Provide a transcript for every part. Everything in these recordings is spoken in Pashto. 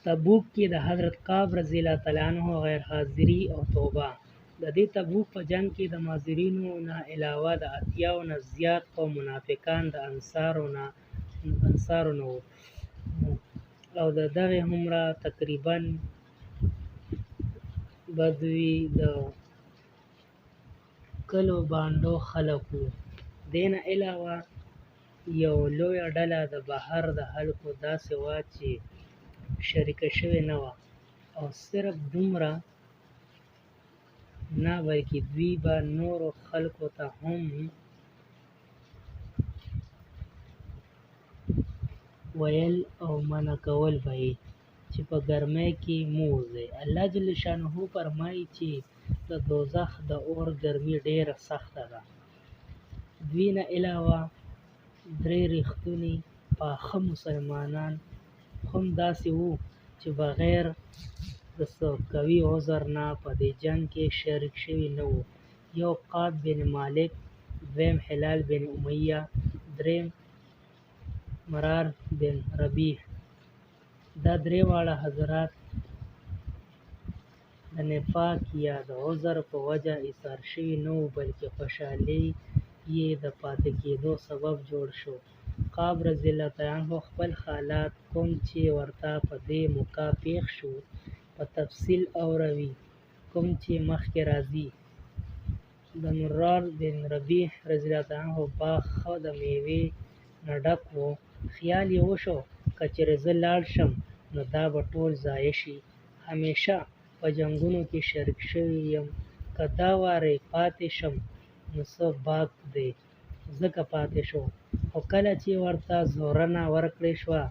تبوک کې د حضرت کعب رضی الله تعالی عنہ غیر حاضری او توبه. د دې تبوک په جنگ کې د مهاجرینو نه علاوه د 80 نه زیات قوم منافقان د انصارو نه وو، او د دغه همره تقریبا بدوی د کلو بانډو خلک وو. دې نه علاوه یو لویه ډله د بهر د خلکو داسې وه چې شریکه شوې نه وه، او صرف دومره نه بلکې دوی به نورو خلکو ته هم ویل او منع کول به یې چې په ګرمۍ کې مه وځئ. الله جل شانه فرمایي چې د دوزخ د اور ګرمي ډېره سخته ده. دوی نه علاوه 3 ریښتوني پاخه مسلمانان هم داسې وو چې بغیر د څه قوي عذر نه په دې جنګ کې شریک شوي نه وو. یو قعب بن مالک، دویم هلال بن امیه، دریم مرار بن ربیع. دا 3 واړه حضرات د نفاق یا د عذر په وجه ایثار شوي نه وو، بلکې خوشحالي یې د پاتې کېدو سبب جوړ شو. قعب رضی الله تعالی عنہ خپل حالات کوم چې ورته په دې موقع پیښ شو په تفصیل اوروي، کوم چې مخکې راځي. د مرار بن ربیع رضی الله تعالی عنہ باغ ښه د میوې نه ډک و. خیال یې وشو که چېرې زه لاړ شم نو دا به ټول ضایع شي. همیشه په جنګونو کې شریک شوی یم، که دا وارې پاتې شم نو څه باک دی، ځکه پاتې شو. خو کله چې ورته زورنه ورکړې شوه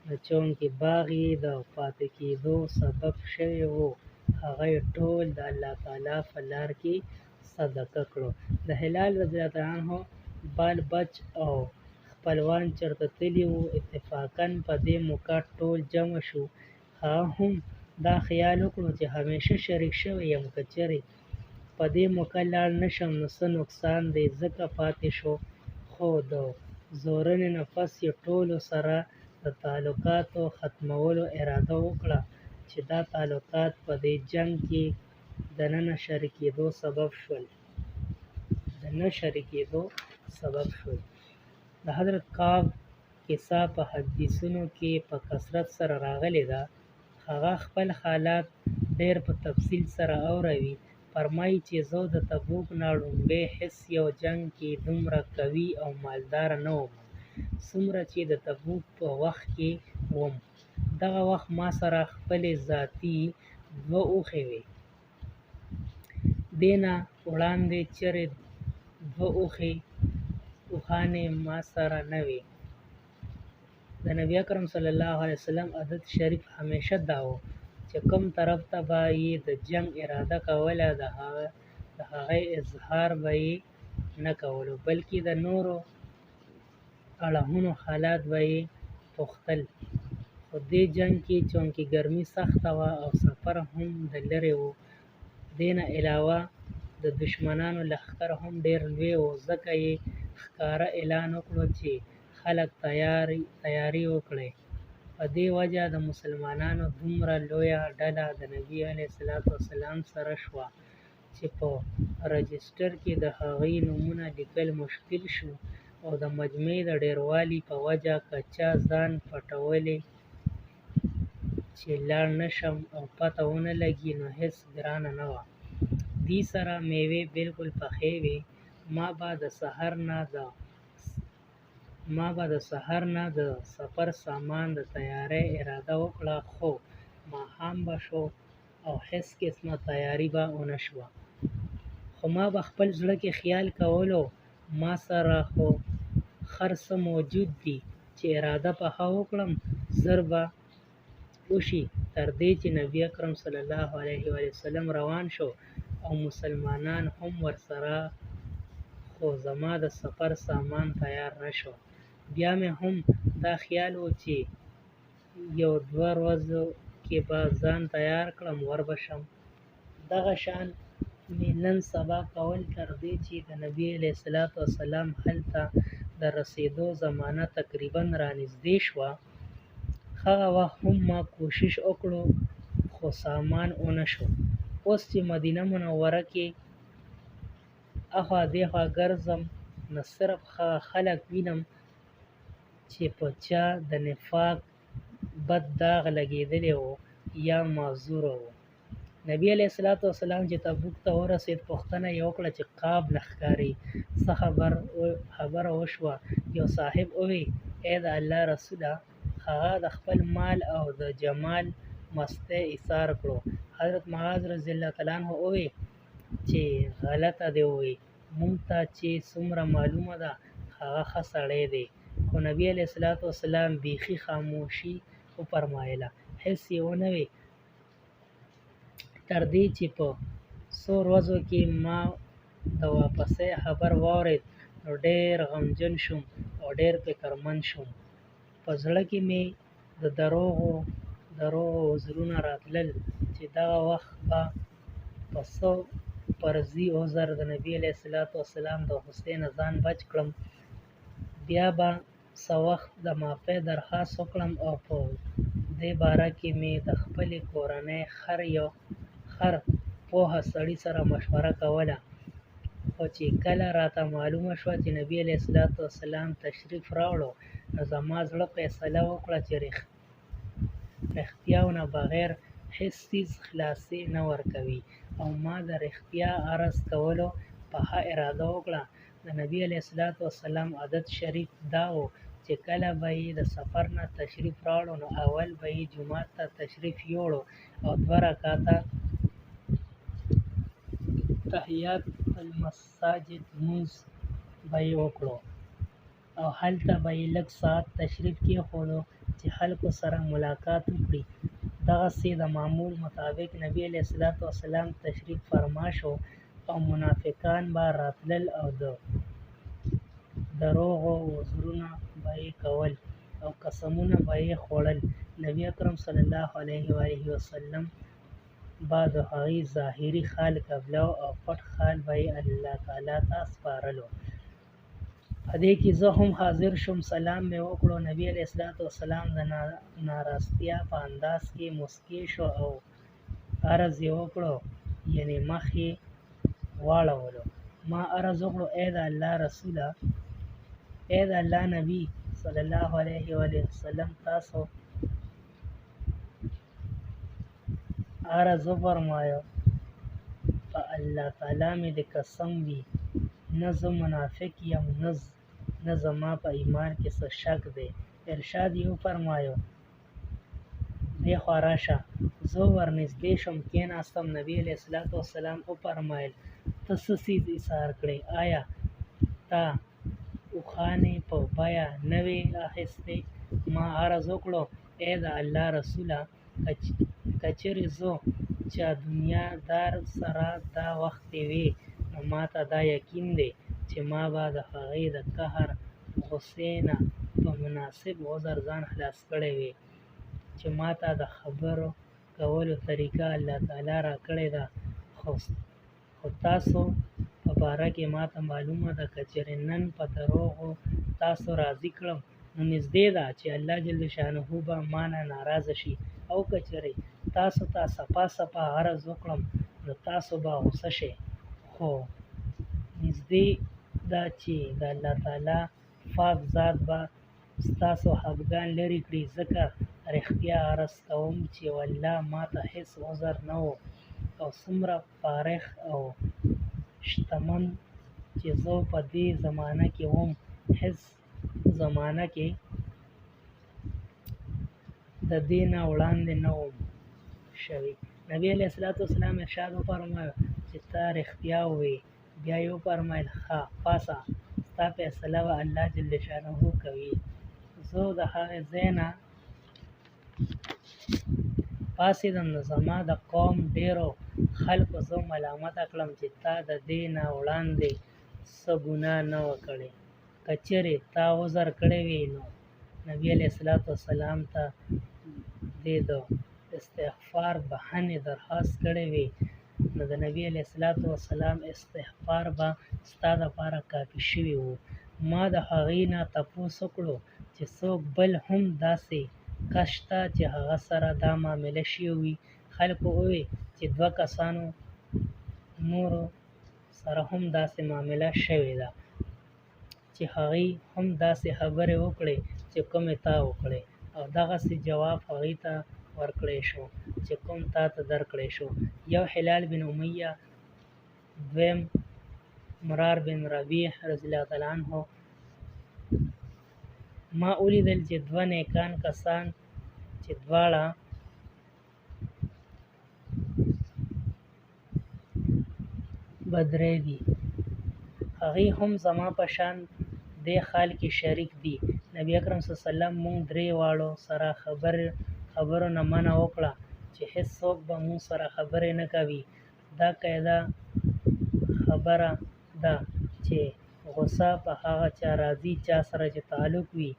نو چونکې باغ یې د پاتې کېدو سبب شوی و، هغه یې ټول د الله تعالی په لار کې صدقه کړو. د هلال رضی الله تعالی عنہ بال بچ او خپلوان چېرته تللي وو. اتفاقاً په دې موقع ټول جمع شو. هغه هم دا خیال وکړو چې همیشه شریک شوی یم، که چېرې په دې موقع لاړ نه شم نو څه نقصان دی، ځکه پاتې شو. خو د زورنې نه پس یې ټولو سره د تعلقاتو ختمولو اراده وکړه چې دا تعلقات په دې جنګ کې د نه شریکېدو سبب شول. د حضرت کعب کیسه په حدیثونو کې په کثرت سره راغلې ده. هغه خپل حالات ډېر په تفصیل سره اوروي. فرمایي چې زه د تبوک نه لومړی هېڅ یو جنګ کې دومره قوي او مالداره نه وم څومره چې د تبوک په وخت کې وم. دغه وخت ما سره خپلې ذاتي 2 اوښې وې. دې نه وړاندې چېرې 2 اوښانې ما سره نه وې. د نبي اکرم صلی الله علیه وسلم عادت شریف همیشه دا و چې کوم طرف ته به یې د جنګ اراده کوله د هغې اظهار به یې نه کولو، بلکې د نورو اړخونو حالات به یې پوښتل. خو دې جنګ کې چونکې ګرمي سخته وه او سفر هم د لرې و، دې نه علاوه د دشمنانو لښکر هم ډېر لوی و، ځکه یې ښکاره اعلان وکړو چې خلک تیاري وکړئ. په دې وجه د مسلمانانو دومره لویه ډله د نبي علیه السلام سره شوه چې په رجسټر کې د هغوی نومونه لیکل مشکل شو، او د مجمع د ډېروالي په وجه که چا ځان پټولی چې لاړ نه شم او پته ونه لګي نو هېڅ ګرانه نه وه. دې سره میوې بالکل پخې وې. ما به د سحر نه د سفر سامان د تیارۍ اراده وکړه، خو ماښام به شو او هېڅ قسمه تیاري به ونه شوه. خو ما به خپل زړه کې خیال کولو ما سره خو هر څه موجود دي چې اراده پخه وکړم زر به وشي. تر دې چې نبي اکرم صلی الله علیه وسلم روان شو او مسلمانان هم ورسره، خو زما د سفر سامان تیار نه شو. بیا مې هم دا خیال و چې 1-2 ورځو کې به ځان تیار کړم وربشم. دغه شان مې نن سبا کول تر دې چې د نبي علیه السلام هلته د رسېدو زمانه تقریبا رانږدې شوه. هغه وخت هم ما کوشش وکړو خو سامان ونه شو. اوس چې مدینه منوره کې اخوا دېخوا ګرځم نو صرف هغه خلک وینم چې په چا د نفاق بد داغ لګېدلی و یا معذوره و. نبي علیه الصلاۃ والسلام چې تبوک ته ورسېد پوښتنه یې وکړه چې قاب نه ښکاري، څه خبره وشوه؟ یو صاحب ووی ای د الله رسوله، هغه د خپل مال او د جمال مستی ایثار کړو. حضرت معاذ رضی الله تعالی عنه ووی چې غلطه دې ووی، مونږ ته چې څومره معلومه ده هغه ښه سړی دی. خو نبي علیه الصلاۃ والسلام بیخي خاموشي وفرمایله، هېڅ یې ونه وی، تر دې چې په څو ورځو کې ما د واپسۍ خبر واورېد نو ډېر غمجن شوم او ډېر فکرمند شوم. په زړه کې مې د دروغو عذرونه راتلل چې دغه وخت به په څه فرضي عذر د نبي علیه الصلاۃ والسلام د غصې نه ځان بچ کړم. بیا به څه وخت د معافۍ درخواست وکړم او په دې باره کې مې د خپلې کورنۍ خر پوهه سړي سره مشوره کوله. خو چې کله راته معلومه شوه چې نبي علیه الصلاۃ والسلام تشریف راوړو نو زما زړه فیصله وکړه چې رښتیاو نه بغیر هېڅ څیز خلاصې نه ورکوي، او ما د رښتیا عرض کولو په ښه اراده وکړه. د نبي علیه الصلاۃ والسلام عادت شریف دا و چې کله به یې د سفر نه تشریف راوړو نو اول به یې جومات ته تشریف یوړو او 2 رکعته تحیات المساجد لمونځ به یې وکړو او هلته به یې لږ ساعت تشریف کېښودو چې خلکو سره ملاقات وکړي. دغسې د معمول مطابق نبي علیه الصلاۃ والسلام تشریف فرما شو او منافقان به راتلل او د دروغو عذرونه به یې کول او قسمونه به یې خوړل. نبي اکرم صلی الله علیه و آله وسلم به د هغوی ظاهري خال قبلو او پټ خال به یې الله تعالی ته سپارلو. په دې کې زه هم حاضر شوم، سلام مې وکړو. نبي علیه الصلاۃ والسلام د ناراستیا په انداز کې مسکی شو او عرض یې وکړو، یعنې مخ یې واړولو. ما عرض وکړو ای د الله رسوله، ای د الله نبي صلی الله علیه و آله وسلم، تاسو عرض وفرمایه په الله تعالی مې د قسم وي، نه زه منافق یم نه زما په ایمان کې څه شک دی. ارشاد یې وفرمایه دې خوا راشه. زه ورنږدې شوم، کېناستم. نبي علیه الصلاۃ والسلام وفرمایل ته څه څیز ایثار کړی؟ آیا تا اوښانې په بیه نه وې اخیستې؟ ما عرض وکړو ای د الله رسوله، که چېرې زه چا دنیا دار سره دا وخت وې نو ما ته دا یقین دی چې ما به د هغې د قهر غصې نه په مناسب عذر ځان خلاص کړی وی چې ما ته د خبرو کولو طریقه الله تعالی راکړې ده. خو تاسو په باره کې ما ته معلومه ده، که چېرې نن په دروغو تاسو راضي کړم نو نږدې ده چې الله جل شانه به ما نه ناراضه شي، او که چېرې تاسو ته صفا عرض وکړم نو تاسو به غوسه شئ. خو نږدې ده چې د الله تعالی پاک ذات به ستاسو خفګان لرې کړي، ځکه رښتیا عرض کوم چې والله ما ته هېڅ عذر نه و، او څومره فارغ او شتمن چې زه په دې زمانه کې وم، هېڅ زمانه کې د دې نه وړاندې نه وم شوی. نبي علیه الصلاۃ والسلام ارشاد وفرمایه چې ته رښتیا ووایې. بیا یې وفرمایل ښه پاسه، ستا فیصله به الله جل شانه کوي. زه د هغې ځای نه پاڅېدم نو زما د قوم ډېرو خلکو زه ملامته کړم چې تا د دې نه وړاندې څه ګناه نه وه کړې. که چېرې تا عذر کړی وي نو نبي علیه الصلاۃ والسلام ته دې د استغفار بهانې درخواست کړی وي نو د نبي علیه الصلاۃ والسلام استغفار به ستا دپاره کافي شوي وو. ما د هغې نه تپوس وکړو چې څوک بل هم داسې کس شته چې هغه سره دا معامله شوې وي. خلکو وویل چې 2 کسانو نورو سره هم داسې معامله شوې ده چې هغوی هم داسې خبرې وکړې چې کومې تا وکړې، او دغسې جواب هغوی ته ورکړی شو چې کوم تا ته درکړی شو. یو هلال بن امیه، دویم مرار بن ربیع رضی الله تعالی عنه. ما ولیدل چې 2 نیکان کسان چې دواړه بدرې دي، هغوی هم زما په شان دې حال کې شریک دي. نبی اکرم صلی الله علیه وسلم موږ درې واړو سره خبرو نه منع وکړه چې هېڅوک به موږ سره خبرې نه کوي. دا قاعده خبره ده چې غصه په هغه چا راځي چا سره چې تعلق وي.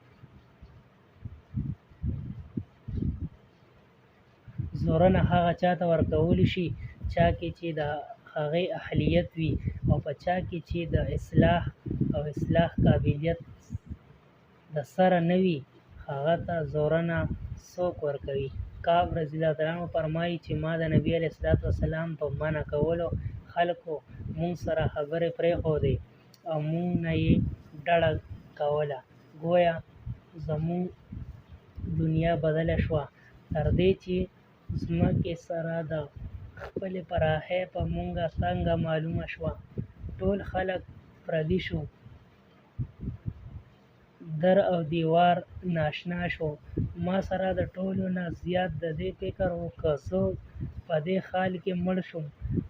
زورنه هغه چا ته ورکولی شي چا کې چې د هغې اهلیت وي، او په چا کې چې د اصلاح قابلیت د سره نه وي هغه ته زورنه څوک ورکوي. کعب رضی الله تعالی عنه فرمایي چې ما د نبي علیه السلام په منع کولو خلکو مونږ سره خبرې پرېښودې او مونږ نه یې ډډه کوله، گویا زموږ دنیا بدله شوه، تر دې چې ځمکې سره د خپلې پراخۍ په مونږه څنګه معلومه شوه. ټول خلک پردي شو، در او دیوار ناشنا شو. ما سره د ټولو نه زیات د دې فکر و که زه په دې حال کې مړ شم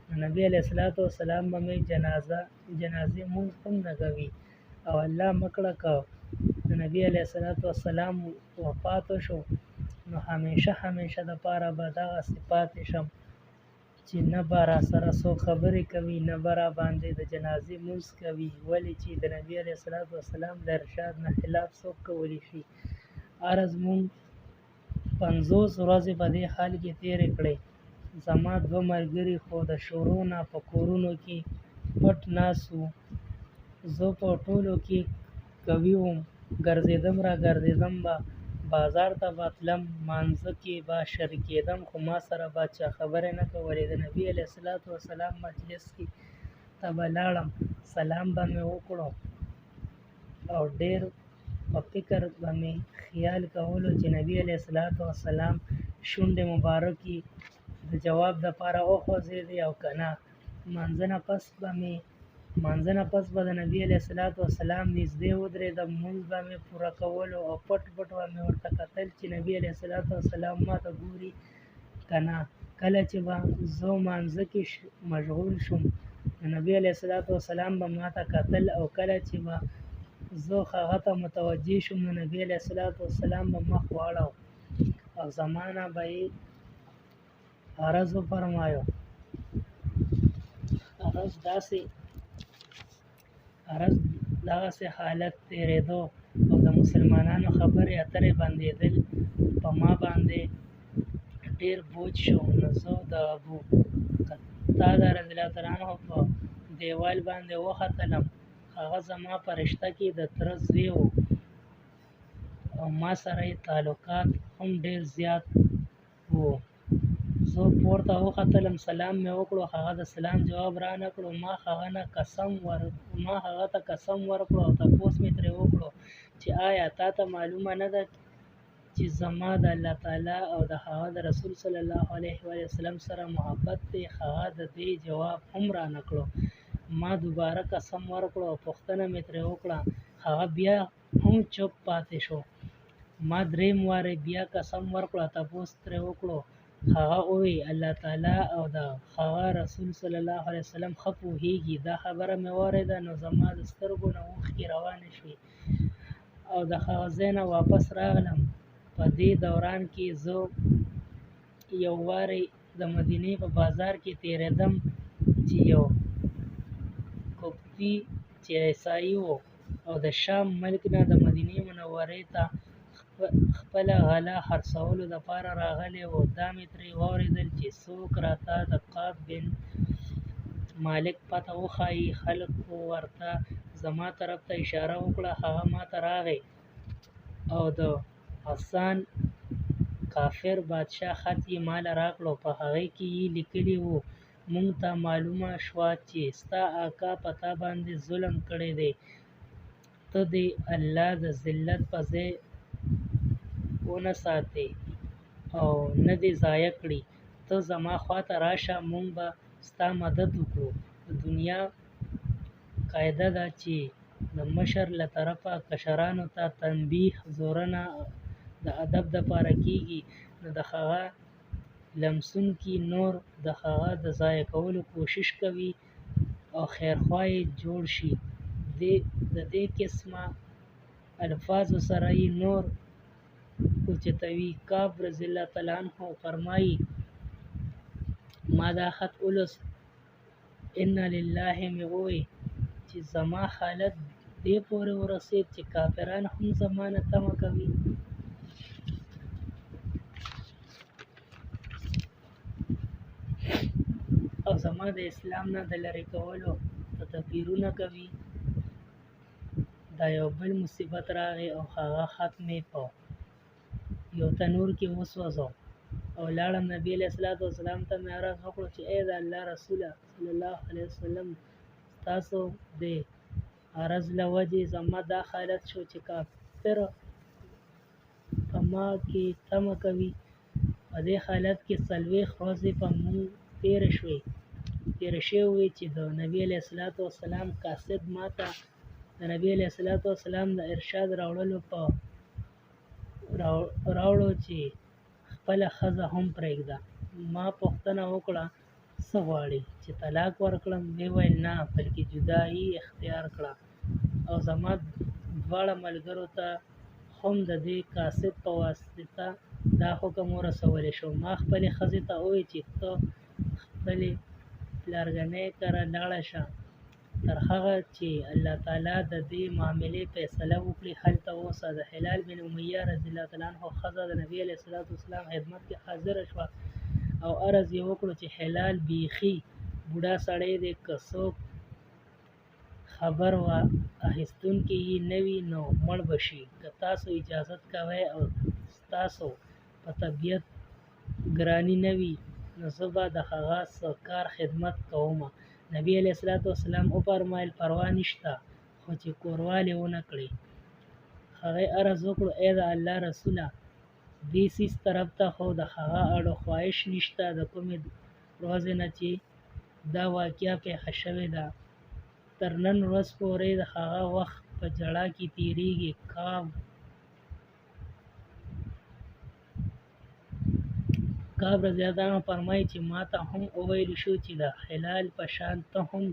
نو نبي علیه السلام به مې جنازې مونځ هم نه کوي، او الله مکړه که د نبي علیه السلام وفات وشو نو همیشه دپاره به دغسې پاتې شم چې نه به را سره څوک خبرې کوي، نه به را باندې د جنازې مونځ کوي. ولې چې د نبي علیه السلام د ارشاد نه خلاف څوک کولی شي. عرض مونږ 50 ورځې په دې حال کې تېرې کړې. زما 2 ملګري خو د شروع نه په کورونو کې پټ ناست وو. زه په ټولو کې قوي وم، ګرځېدم به، بازار ته به تلم، مانځه کې به شریکېدم، خو ما سره به چا خبرې نه کولې. د نبي علیه السلام مجلس کې ته به لاړم، سلام به مې وکړو او ډېر په فکر به مې خیال کولو چې نبي علیه السلام شونډې مبارکې د جواب دپاره وخوځېدې او که نه. مانځه نه پس به د نبي علیه السلام نږدې ودرېدم، مونځ به مې پوره کولو او پټ به مې ورته کتل چې نبي علیه السلام ما ته ګوري که نه. کله چې به زه مانځه کې مشغول شوم نو نبي علیه السلام به ما ته کتل، او کله چې به زه هغه ته متوجه شوم نو نبي علیه السلام به مخ واړاو او زما نه به یې عرض وفرمایو. عرض دغسې حالت تېرېدو او د مسلمانانو خبرې اترې بندېدل په ما باندې ډېر بوج شو. نو زه د ابو قتاده رضی الله تعالی عنه په دیوال باندې وختلم. هغه زما په رشته کې د تره زوی و او ما سره یې تعلقات هم ډېر زیات وو. زه پورته وختلم، سلام مې وکړو، هغه د سلام جواب را نه کړو. ما هغه ته قسم ورکړو او تپوس مې ترې وکړو چې آیا تا ته معلومه نه ده چې زما د الله تعالی او د هغه د رسول صلی الله علیه وسلم سره محبت دی؟ هغه د دې جواب هم را نه کړو. ما دوباره قسم ورکړو او پوښتنه مې ترې وکړه. هغه بیا هم چوپ پاتې شو. ما درېیم وارې بیا قسم ورکړو او تپوس ترې وکړو. هغه وویل الله تعالی او د هغه رسول صلی الله علیه وسلم ښه پوهېږي. دا خبره مې واورېده نو زما د سترګو نه اوښکې روانې شوې او د هغه ځای نه واپس راغلم. په دې دوران کې زه یو وارې د مدینې په بازار کې تېرېدم چې یو قبطي چې عیسایي و او د شام ملک نه د مدینې منورې ته خپله غله خرڅولو دپاره راغلی و. دا مې ترې واورېدل چې څوک راته د کعب بن مالک پته وښایي. خلکو ورته زما طرف ته اشاره وکړه. هغه ما ته راغی او د حسان کافر بادشاه خط یې ماله راکړو، په هغې کې یې لیکلي وو موږ ته معلومه شوه چې ستا اکا په تا باندې ظلم کړی دی، ته دې الله د ذلت په ځای ونه ساتې او نه دې ضایع کړي، ته زما خواته راشه موږ به ستا مدد وکړو. د دنیا قاعده ده چې د مشر له طرفه کشرانو ته تنبیه زورنه د ادب دپاره کېږي، نو د هغه لمسونکي نور د هغه د ضایع کولو کوشش کوي او خیرخوا یې جوړ شي. د دې قسمه الفاظو سره یې نور اوچتوي. کعب رضی الله تعالی عنه فرمایي ما دا خط ولوست، انا لله مې ووی چې زما حالت دې پورې ورسېد چې کافران هم زما نه تمه کوي. او زما د اسلام نه د لرې کولو تدبیرونه کوي. دا یو بل مصیبت راغی او هغه خط مې په یو تنور کې وسوځاوه او لاړم نبي علیه الصلاۃ والسلام ته مې عرض وکړو چې ای د الله رسوله صلی الله علیه وسلم ستاسو د عرض له وجې زما دا حالت شو چې کافر په ما کې تمه کوي. په دې حالت کې 40 ورځې په موږ تېرې شوې وې چې د نبي علیه الصلاۃ والسلام قاصد ما ته د نبي علیه الصلاۃ والسلام د ارشاد راوړو چې خپله ښځه هم پرېږده. ما پوښتنه وکړه څه غواړې چې طلاق ورکړم؟ ویې ویل نه بلکې جدایي اختیار کړه. او زما دواړه ملګرو ته هم د دې قاصد په واسطه دا حکم ورسولی شو. ما خپلې ښځې ته وویل چې ته خپلې پلارګنۍ کره لاړه شه تر هغه چې الله تعالی د دې معاملې فیصله وکړي، هلته اوسه. د هلال بن امیه رضی الله تعالی عنه ښځه د نبي علیه الصلاۃ والسلام خدمت کې حاضره شوه او عرض یې وکړو چې هلال بیخي بوډا سړی دی، که څوک خبر اخیستونکی یې نه وي نو مړ به شي. که تاسو اجازت کوئ او ستاسو په طبیعت ګراني نه وي نو زه به د هغه څه کار خدمت کومه. نبي علیه الصلاۃ والسلام وفرمایل پروا نشته خو چې کوروالې ونه کړې. هغې عرض وکړو ای د الله رسوله دې څیز طرف ته خو د هغه اړ و خواهش نشته، د کومې ورځې نه چې دا واقعه پیښه شوې ده تر نن ورځ پورې د هغه وخت په ژړا کې تېرېږي. کعب رضی الله عنه فرمایي چې ما ته هم وویل شو چې د هلال په شان ته هم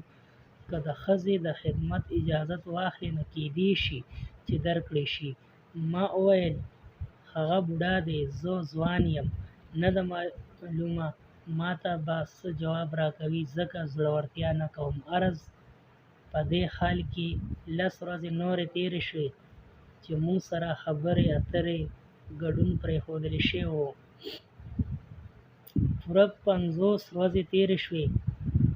که د ښځې د خدمت اجازت واخلې نو کېدای شي چې درکړی شي. ما وویل هغه بوډا دی، زه ځوان یم، نه ده معلومه ما ته به څه جواب راکوي ځکه زړورتیا نه کوم. عرض په دې حال کې 10 ورځې نورې تېرې شوې چې موږ سره خبرې اترې ګډون پرېښودل شوی و. پوره 50 ورځې تېرې شوې.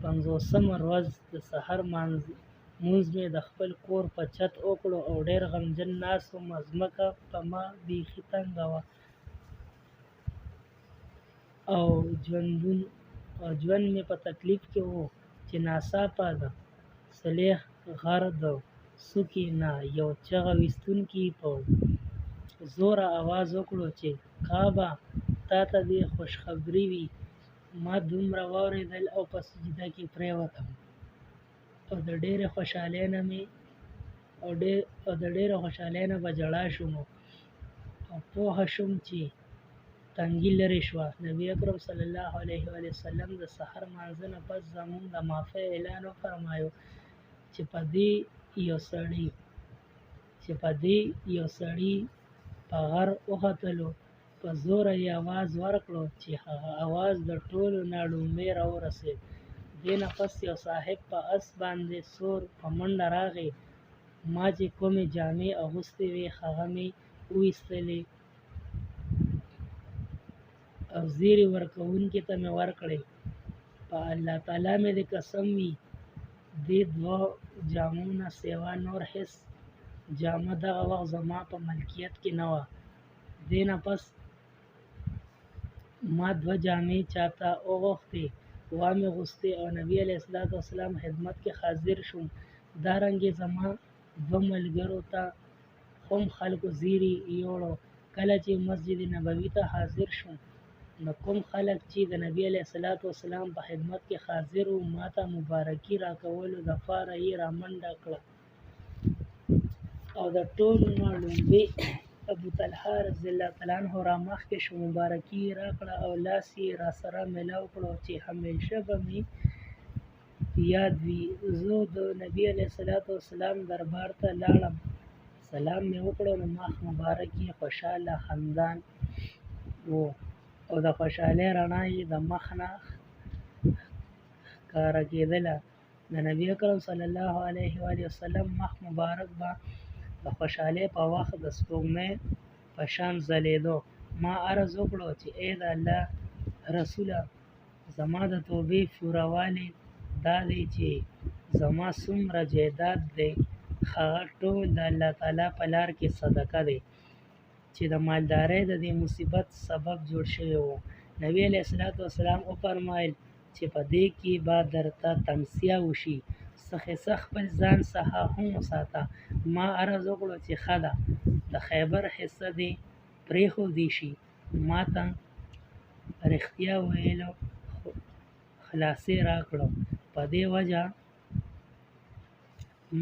50مه ورځ د سحر لمونځ مې د خپل کور په چت وکړو او ډېر غمجن ناست وم. ځمکه په ما بیخي تنګه وه او ژوند مې په تکلیف کې و چې ناڅاپه د صلیح غر د څوکې نه یو چغه ویستونکي په زوره اواز وکړو چې کعبه تا ته دې خوشخبري وي. ما دومره واورېدل او په سجده کې پرېوتم او د ډېرې خوشحالۍ نه به ژړا شوم او پوه شوم چې تنګي لرې شوه. نبي اکرم صلی الله علیه وسلم د سحر لمانځه نه پس زموږ د معافۍ اعلان وفرمایه چې په دې یو سړي په غر وختلو. په زوره یې اواز ورکړو چې هغه اواز د ټولو نه لومړی راورسېد. دې نه پس یو صاحب په اس باندې سور په منډه راغی. ما چې کومې جامې اغوستې وې هغه مې وویستلې او زیري ورکوونکي ته مې ورکړې. په الله تعالی مې دې قسم وي دې 2 جامو نه سوا نور هېڅ جامه دغه وخت زما په ملکیت کې نه وه. دې نه پس ما 2 جامې چاته وغوښتې وامې غوستې او نبي علیه السلام خدمت کې حاضر شوم. دارنګې زما 2 ملګرو ته هم خلکو زیري یوړو. کله چې مسجد نبوي ته حاضر شوم نو کوم خلک چې د نبي علیه السلام په خدمت کې حاضر وو ماته مبارکي راکولو دپاره یې رامنډه کړه او د ټولو نه لومړی ابوطلحه رضی الله تعالی عنه رامخکې شو، مبارکي یې راکړه او لاس یې راسره میلاو کړو چې همیشه به مې یاد وي. زه د نبي علیه السلام دربار ته لاړم، سلام مې وکړ نو مخ مبارک یې خوشحاله خندان و او د خوشحالۍ رڼا یې د مخ نه ښکاره کېدله. د نبي اکرم صلی الله علیه وسلم مخ مبارک به د خوشحالۍ په وخت د سپوږمۍ په شان ځلېدو. ما عرض وکړو چې ای د الله رسوله، زما د توبې پوروالي دا دی چې زما څومره جایداد دی هغه ټول د الله تعالی په لار کې صدقه دی چې د مالدارۍ د دې مصیبت سبب جوړ شوی و. نبي علیه السلام وفرمایل چې په دې کې به درته تمسیه وشي، څه خپل ځان څخه هم وساته. ما عرض وکړو چې ښه ده، د خیبر حصه دې پرېښودی شي. ما ته رښتیا ویلو خلاصې راکړو. په دې وجه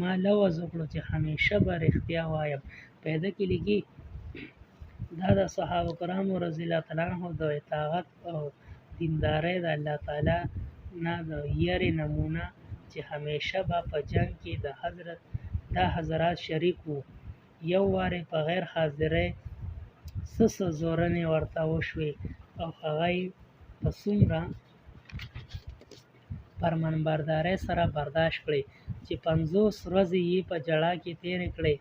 ما لوز وکړو چې همیشه به رښتیا وایم. پیدا کې لیکي دا د صحابه کرامو رضی الله تعالی عنهم د اطاعت او دیندارۍ د الله تعالی نه د یرې نمونه چې همیشه به په جنګ کې د حضرات شریک وو. یو وارې په غیر حاضرۍ څه زورنې ورته وشوې او هغه یې په څومره فرمانبردارۍ سره برداشت کړې چې 50 ورځې یې په ژړا کې تېرې کړې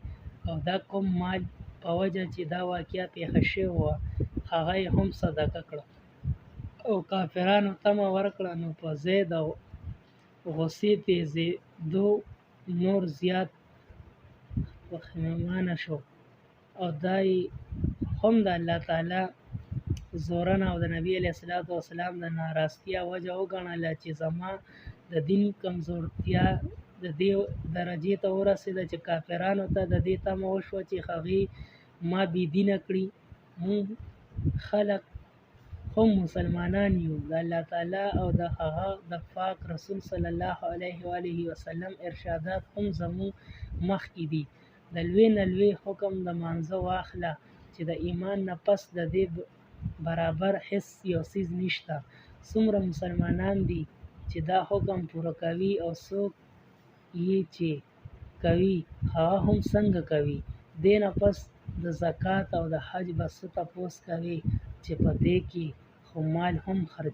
او د کوم مال په وجه چې دا واقعه پیښه شوې وه هغه یې هم صدقه کړه او کافرانو تمه ورکړه. نو په ځای د غوسې تېزېدو نور زیات پښیمانه شو او دا یې هم د الله تعالی زورنه او د نبي علیه السلام د ناراستیا وجه وګڼله چې زما د دین کمزورتیا د دې درجې ته ورسېده چې کافرانو ته د دې تمه وشوه چې هغې ما بېدینه کړي. موږ خلک هم مسلمانان یو، د الله تعالی او د هغه د پاک رسول صلی الله علیه وسلم ارشادات هم زموږ مخکې دي. د لوی نه لوی حکم د مانځه واخله چې د ایمان نه پس د دې برابر هیڅ یو څیز نشته. څومره مسلمانان دي چې دا حکم پوره کوي او څوک یې چې کوي هغه هم څنګه کوي. دې نه پس د زکات او د حج به څه تپوس کوي چې په دې کې خو مال هم خرج